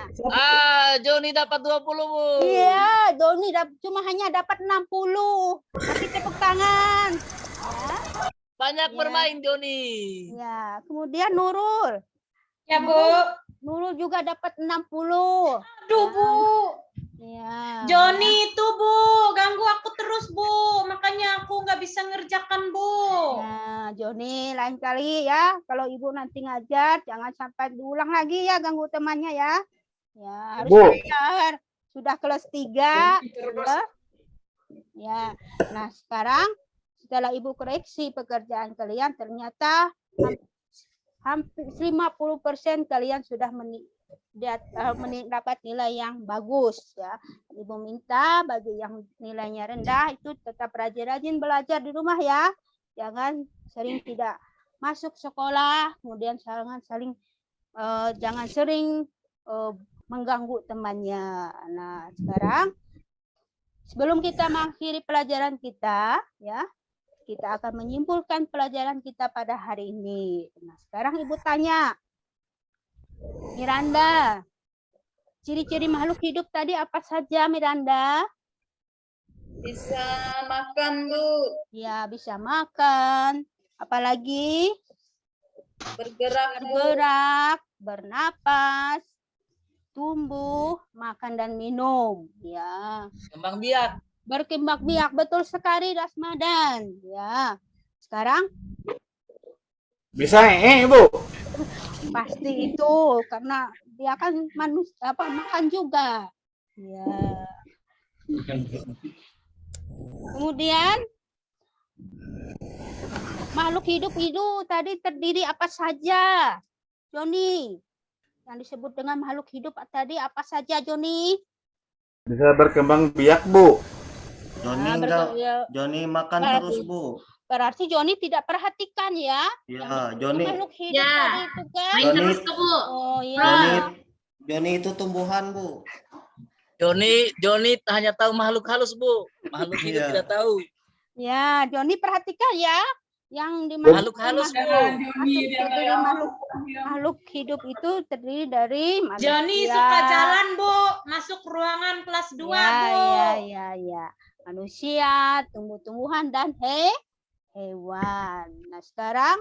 S6: Joni dapat 20 Bu.
S1: Iya, Joni cuma hanya dapat 60. Tapi tepuk tangan. Ya.
S6: Banyak
S1: Ya.
S6: bermain Joni.
S1: Ya, kemudian Nurul.
S5: Ya, Bu.
S1: Nurul juga dapat 60.
S5: Aduh, Bu.
S1: Ya.
S5: Joni itu, Bu. Ganggu aku terus, Bu. Makanya aku nggak bisa ngerjakan, Bu.
S1: Nah, Joni lain kali ya, kalau ibu nanti ngajar, jangan sampai diulang lagi ya, ganggu temannya ya. Ya, harus
S3: Bu.
S1: belajar. Sudah kelas 3. Ya. Ya. Nah, sekarang setelah ibu koreksi pekerjaan kalian, ternyata hampir 50% kalian sudah mendapat nilai yang bagus ya. Ibu minta bagi yang nilainya rendah itu tetap rajin-rajin belajar di rumah ya. Jangan sering tidak masuk sekolah, kemudian jangan sering mengganggu temannya. Nah, sekarang sebelum kita mengakhiri pelajaran kita ya, kita akan menyimpulkan pelajaran kita pada hari ini. Nah, sekarang ibu tanya, Miranda, ciri-ciri makhluk hidup tadi apa saja, Miranda?
S6: Bisa makan, Bu.
S1: Ya, bisa makan. Apalagi?
S6: Bergerak, Bu.
S1: Bergerak, bernapas, tumbuh, makan dan minum. Ya.
S6: Kembang biak.
S1: Berkembang biak, betul sekali Rasmadan. Ya. Sekarang
S3: Bisa Bu.
S1: pasti itu karena dia kan manusia makan juga. Ya. Kemudian makhluk hidup itu tadi terdiri apa saja? Joni. Yang disebut dengan makhluk hidup tadi apa saja, Joni?
S3: Bisa berkembang biak, Bu.
S4: Joni Joni makan terus, Bu.
S1: Berarti Joni tidak perhatikan ya?
S4: Ya, Joni.
S1: Makhluk hidup
S5: Ya.
S1: tadi itu kan?
S5: Main
S4: Joni.
S5: terus ke, Bu.
S1: Oh
S4: Joni,
S1: ya.
S4: Joni itu tumbuhan, Bu.
S6: Joni hanya tahu makhluk halus, Bu. Makhluk hidup
S4: Iya.
S6: tidak tahu.
S1: Ya, Joni perhatikan ya. Yang di
S6: Makhluk halus, Bu.
S1: makhluk hidup itu terdiri dari manusia.
S5: Joni suka jalan, Bu. Masuk ruangan kelas 2, Bu.
S1: Ya. Manusia, tumbuh-tumbuhan dan hewan. Nah, sekarang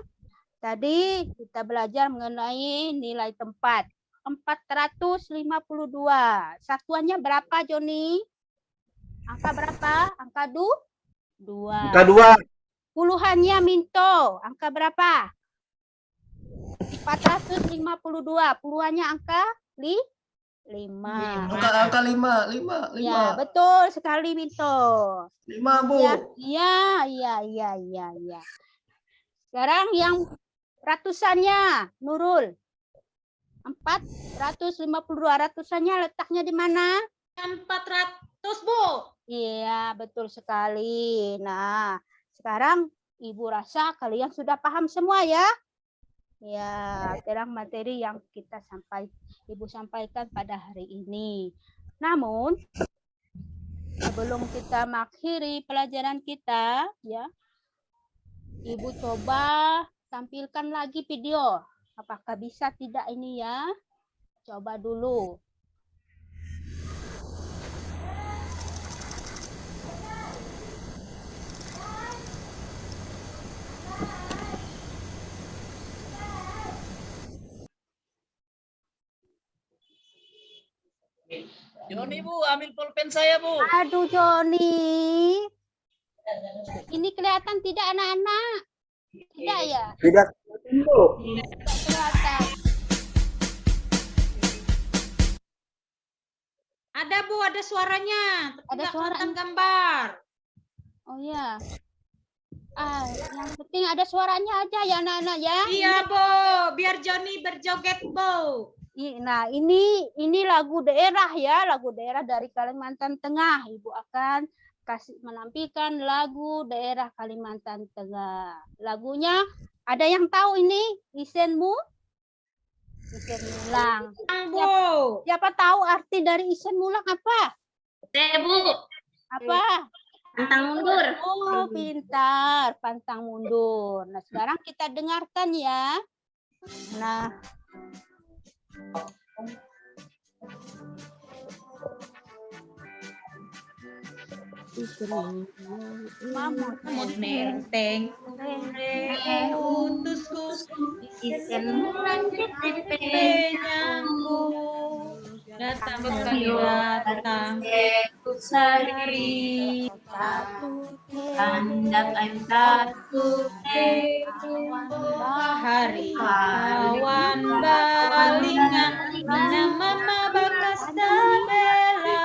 S1: tadi kita belajar mengenai nilai tempat. 452. Satuannya berapa, Joni? Angka berapa? Angka 2.
S3: Angka 2.
S1: Puluhannya Minto. Angka berapa? 452. Puluhannya angka 5.
S4: Angka 5.
S1: Ya, betul sekali Minto.
S4: 5, Bu.
S1: Ya. Sekarang yang ratusannya, Nurul. 452 ratusannya letaknya di mana?
S5: 400, Bu.
S1: Iya, betul sekali. Nah, sekarang Ibu rasa kalian sudah paham semua ya? Ya, tentang materi yang Ibu sampaikan pada hari ini. Namun, sebelum kita mengakhiri pelajaran kita, ya, Ibu coba tampilkan lagi video. Apakah bisa tidak ini ya? Coba dulu.
S6: Joni, Bu, ambil pulpen saya, Bu.
S1: Aduh, Joni. Ini kelihatan tidak anak-anak? Tidak ya?
S3: Tidak, Bu.
S1: Tidak kelihatan.
S5: Ada, Bu, ada suaranya. Tapi
S1: Ada
S5: nggak kelihatan
S1: suaranya.
S5: gambar.
S1: Oh ya. Yang penting ada suaranya aja ya anak-anak ya.
S5: Iya, Bu. Biar Joni berjoget, Bu.
S1: Nah, ini lagu daerah ya, lagu daerah dari Kalimantan Tengah. Ibu akan menampilkan lagu daerah Kalimantan Tengah. Lagunya ada yang tahu ini? Isenmu? Isen Mulang.
S5: Bu.
S1: Siapa tahu arti dari Isen Mulang apa?
S2: Bu.
S1: Apa?
S2: Pantang mundur.
S1: Oh, pintar, pantang mundur. Nah, sekarang kita dengarkan ya. Nah, Mamut.
S5: Mamut nenteng utusku isen mulang penyangku datang demi datang hari
S2: Tandap I'm satu
S5: hari awan balingan mina mama bakas tabela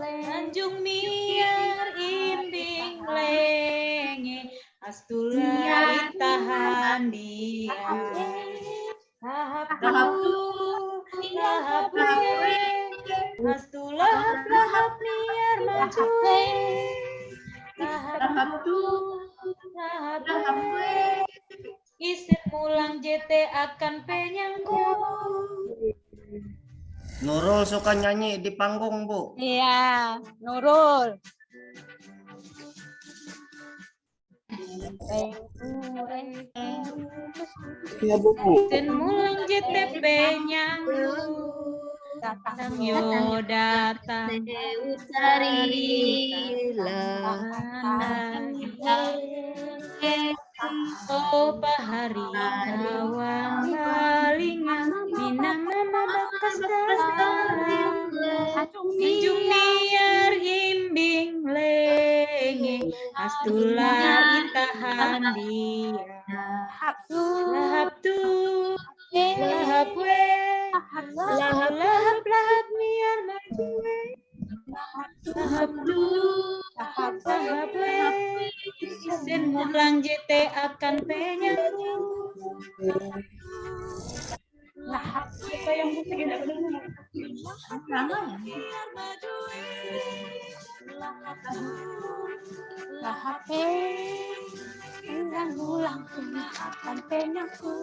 S5: Tanjung Miar imbing lenge astula itahan dia lahap astula lahap niar maju lahap isin pulang JT akan penyangku.
S4: Nurul suka nyanyi di panggung, Bu.
S1: Iya, Nurul.
S3: Iya, Bu.
S5: Isin mulang JT penyangku. Datang yo datang. Oh pahari awan balingan mina mama bakas dalam Tanjung Miar imbing lenge astula itahan dia lahap tu lahap we lahap niar maju we lahap tu lahap we isin mulang JT akan penyangku lahap apa yang musik ini
S1: Lahap Ikan ulang tuna akan penyangku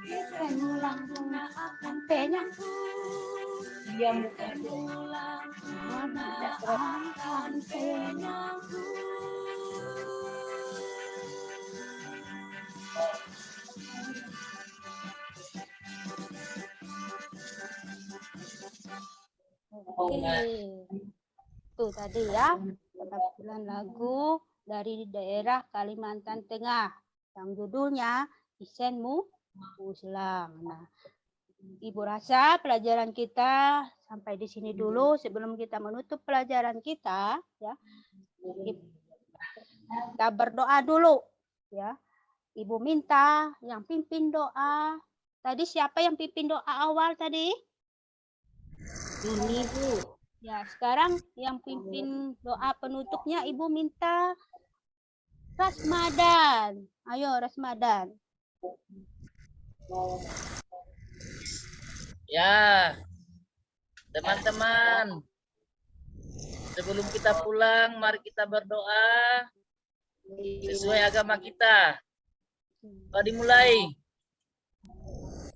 S1: Ikan ulang tuna akan penyangku Yang ulang tuna akan penyangku Oke, itu tadi ya penampilan lagu dari daerah Kalimantan Tengah yang judulnya Isenmu Uslang. Nah, Ibu rasa pelajaran kita sampai di sini dulu. Sebelum kita menutup pelajaran kita, ya, kita berdoa dulu, ya. Ibu minta yang pimpin doa. Tadi siapa yang pimpin doa awal tadi?
S2: Ini Bu.
S1: Ya, sekarang yang pimpin doa penutupnya Ibu minta Rasmadan. Ayo Rasmadan.
S6: Ya, teman-teman. Sebelum kita pulang, mari kita berdoa sesuai agama kita. Dimulai.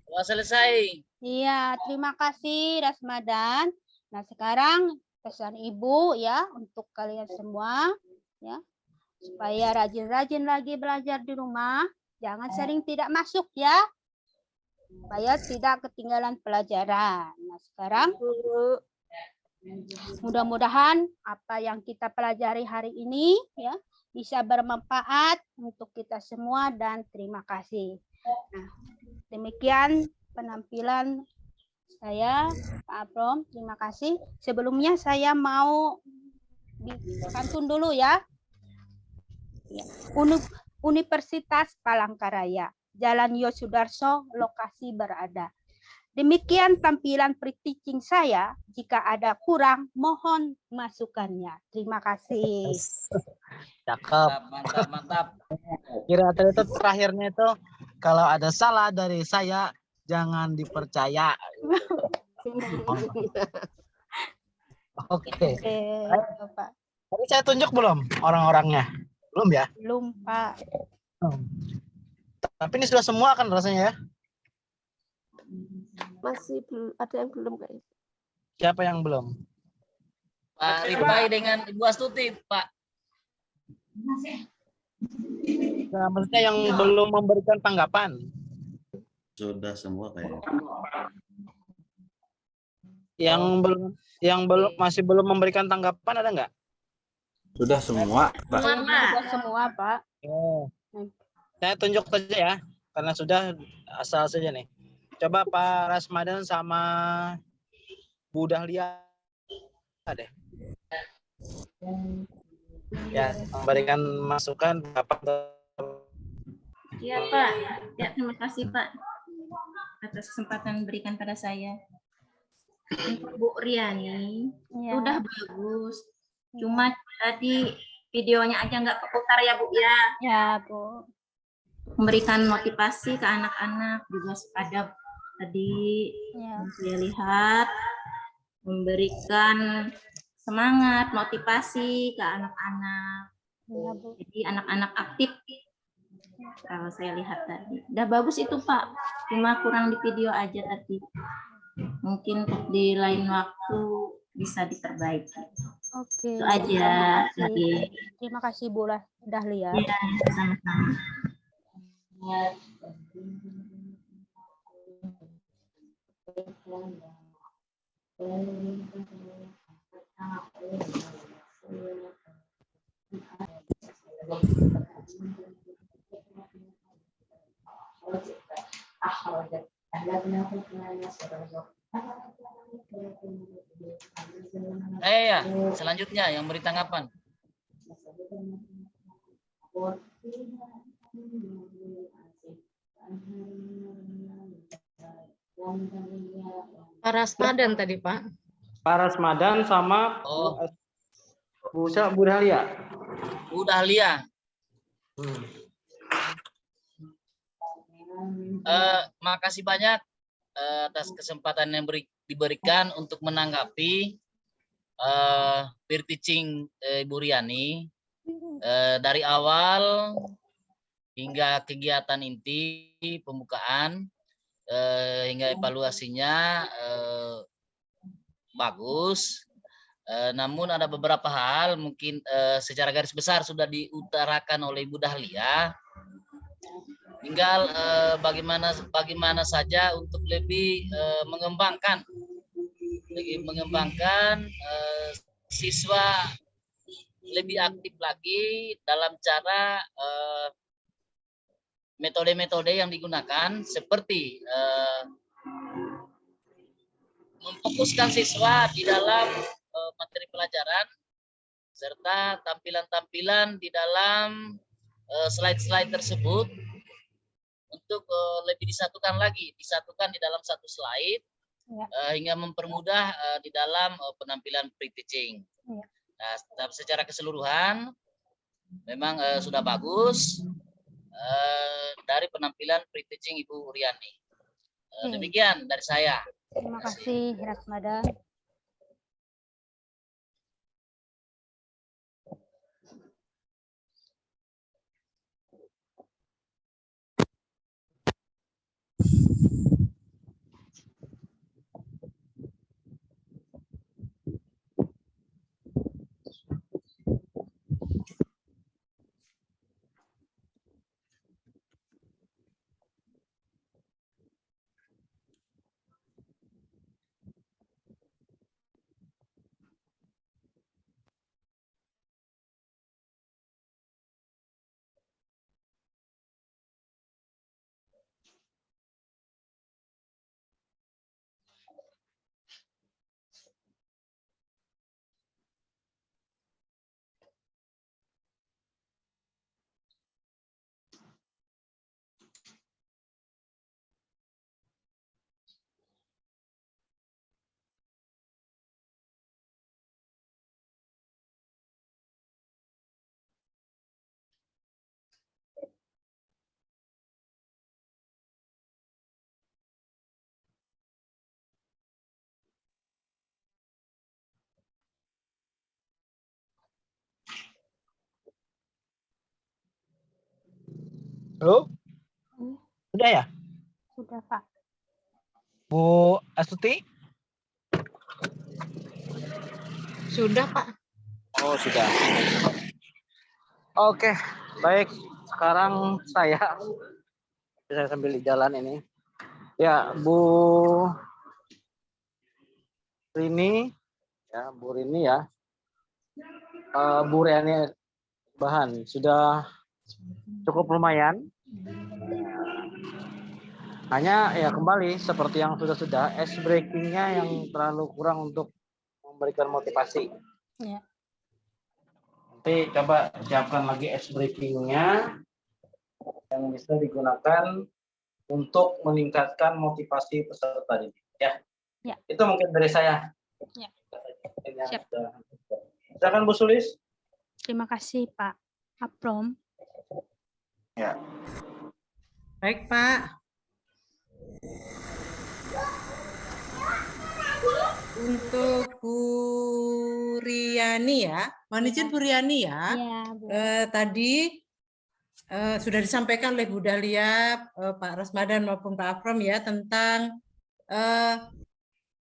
S6: Doa selesai.
S1: Iya, terima kasih Rasmadan. Nah, sekarang pesan Ibu ya untuk kalian semua ya. Supaya rajin-rajin lagi belajar di rumah, jangan sering tidak masuk ya. Supaya tidak ketinggalan pelajaran. Nah, sekarang mudah-mudahan apa yang kita pelajari hari ini ya bisa bermanfaat untuk kita semua dan terima kasih. Nah, demikian penampilan saya, Pak Abrom. Terima kasih. Sebelumnya saya mau dipantun dulu ya. Universitas Palangkaraya, Jalan Yosudarso, lokasi berada. Demikian tampilan pre-teaching saya. Jika ada kurang, mohon masukannya. Terima kasih.
S9: Cakep.
S6: Mantap, mantap.
S9: Kira itu terakhirnya itu kalau ada salah dari saya jangan dipercaya. Oke.
S1: Bapak.
S9: Tadi saya tunjuk belum orang-orangnya? Belum ya?
S1: Belum, Pak.
S9: Tapi ini sudah semua kan rasanya ya?
S7: Masih belum ada yang belum guys.
S9: Siapa yang belum?
S6: Pak Ripai dengan Ibu Astuti, Pak.
S9: Nah, maksudnya yang belum memberikan tanggapan.
S4: Sudah semua kayaknya.
S9: Yang belum masih belum memberikan tanggapan ada nggak?
S3: Sudah semua, Pak.
S1: Sudah semua, Pak.
S9: Oh. Saya tunjuk saja ya, karena sudah asal saja nih. Coba Pak Rasmadan sama Bu Dahlia deh. Ya, memberikan masukan apa
S5: Iya Pak, ya terima kasih Pak atas kesempatan diberikan pada saya. Untuk Bu Riani,
S1: Ya.
S5: udah bagus. Cuma tadi videonya aja nggak keputar ya Bu ya.
S1: Ya, Bu.
S5: Memberikan motivasi ke anak-anak juga ada tadi
S1: Ya.
S5: yang saya lihat memberikan semangat, motivasi ke anak-anak.
S1: Ya, Bu.
S5: Jadi anak-anak aktif. Kalau saya lihat tadi, udah bagus itu Pak. Cuma kurang di video aja tadi. Mungkin di lain waktu bisa diperbaiki.
S1: Oke.
S5: Itu aja.
S1: Terima kasih Bu Dahlia.
S5: Ya, sama-sama.
S6: Ya, selanjutnya yang beri tanggapan.
S10: Pak Rasmadan tadi, Pak.
S9: Pak Rasmadan sama Bu Dahlia.
S6: Bu Dahlia. Makasih banyak atas kesempatan yang diberikan untuk menanggapi peer teaching Ibu Riani dari awal hingga kegiatan inti pembukaan hingga evaluasinya bagus. Namun ada beberapa hal mungkin secara garis besar sudah diutarakan oleh Ibu Dahlia. Tinggal bagaimana saja untuk lebih mengembangkan siswa lebih aktif lagi dalam cara metode-metode yang digunakan, seperti memfokuskan siswa di dalam materi pelajaran serta tampilan-tampilan di dalam slide-slide tersebut untuk lebih disatukan di dalam satu slide hingga mempermudah di dalam penampilan pre-teaching. Nah, secara keseluruhan memang sudah bagus dari penampilan pre-teaching Ibu Riani. Demikian dari saya.
S1: Terima kasih, Rasmadan.
S9: Halo? Sudah ya?
S1: Sudah, Pak.
S9: Bu Astuti?
S10: Sudah, Pak.
S9: Oh, sudah. Oke, baik. Sekarang saya sambil di jalan ini. Ya, Bu Rini ya. Bu Riani bahan sudah cukup lumayan. Hanya ya kembali seperti yang sudah ice breaking-nya yang terlalu kurang untuk memberikan motivasi.
S1: Ya.
S9: Nanti coba siapkan lagi ice breaking-nya yang bisa digunakan untuk meningkatkan motivasi peserta didik. Ya.
S1: Ya.
S9: Itu mungkin dari saya.
S1: Ya.
S9: Siap. Silakan Bu Sulis.
S1: Terima kasih Pak Aprom.
S9: Ya.
S10: Baik, Pak. Untuk Bu Riani ya, mohon izin Bu Riani ya.
S1: Iya, Bu.
S10: Tadi sudah disampaikan oleh Bu Dahlia, Pak Rasmadan maupun Pak Afram ya tentang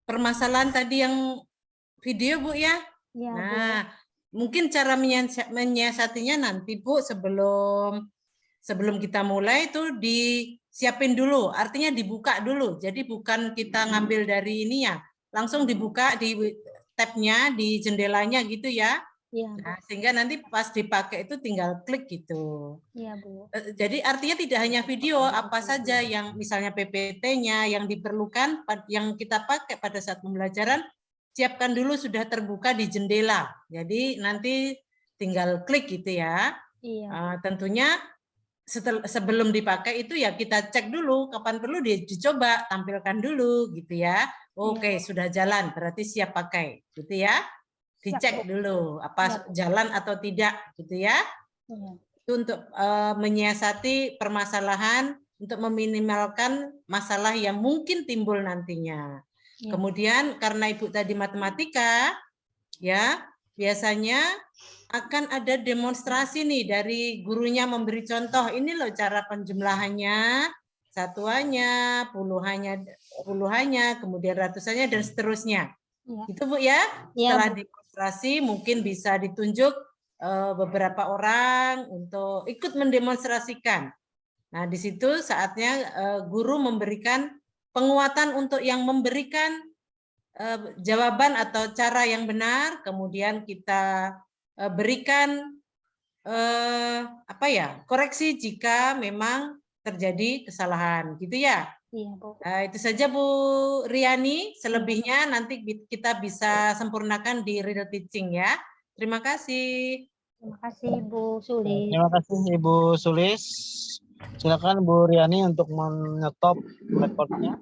S10: permasalahan tadi yang video Bu ya.
S1: Iya, Bu.
S10: Nah, mungkin cara menyiasatinya nanti Bu sebelum kita mulai itu disiapin dulu, artinya dibuka dulu. Jadi bukan kita ngambil dari ini ya, langsung dibuka di tabnya, di jendelanya gitu ya.
S1: Iya, Bu.
S10: Nah, sehingga nanti pas dipakai itu tinggal klik gitu.
S1: Iya, Bu.
S10: Jadi artinya tidak hanya video, apa saja yang misalnya PPT-nya yang diperlukan, yang kita pakai pada saat pembelajaran, siapkan dulu sudah terbuka di jendela. Jadi nanti tinggal klik gitu ya.
S1: Iya.
S10: Tentunya sebelum dipakai itu ya kita cek dulu kapan perlu dicoba, tampilkan dulu gitu ya. Oke, sudah jalan berarti siap pakai gitu ya. Dicek dulu apa jalan atau tidak gitu ya. Itu untuk menyiasati permasalahan untuk meminimalkan masalah yang mungkin timbul nantinya. Kemudian karena Ibu tadi matematika ya, biasanya akan ada demonstrasi nih dari gurunya memberi contoh. Ini loh cara penjumlahannya, satuannya, puluhannya, kemudian ratusannya dan seterusnya.
S1: Ya.
S10: Itu Bu ya.
S1: Ya,
S10: Setelah
S1: Bu.
S10: demonstrasi mungkin bisa ditunjuk beberapa orang untuk ikut mendemonstrasikan. Nah, di situ saatnya guru memberikan penguatan untuk yang memberikan jawaban atau cara yang benar, kemudian kita berikan koreksi jika memang terjadi kesalahan, gitu ya.
S1: Iya, Bu.
S10: Itu saja Bu Riani, selebihnya nanti kita bisa sempurnakan di real teaching ya. Terima kasih.
S1: Terima kasih Bu Sulis.
S9: Terima kasih Ibu Sulis. Silakan Bu Riani untuk menyetop rekodnya.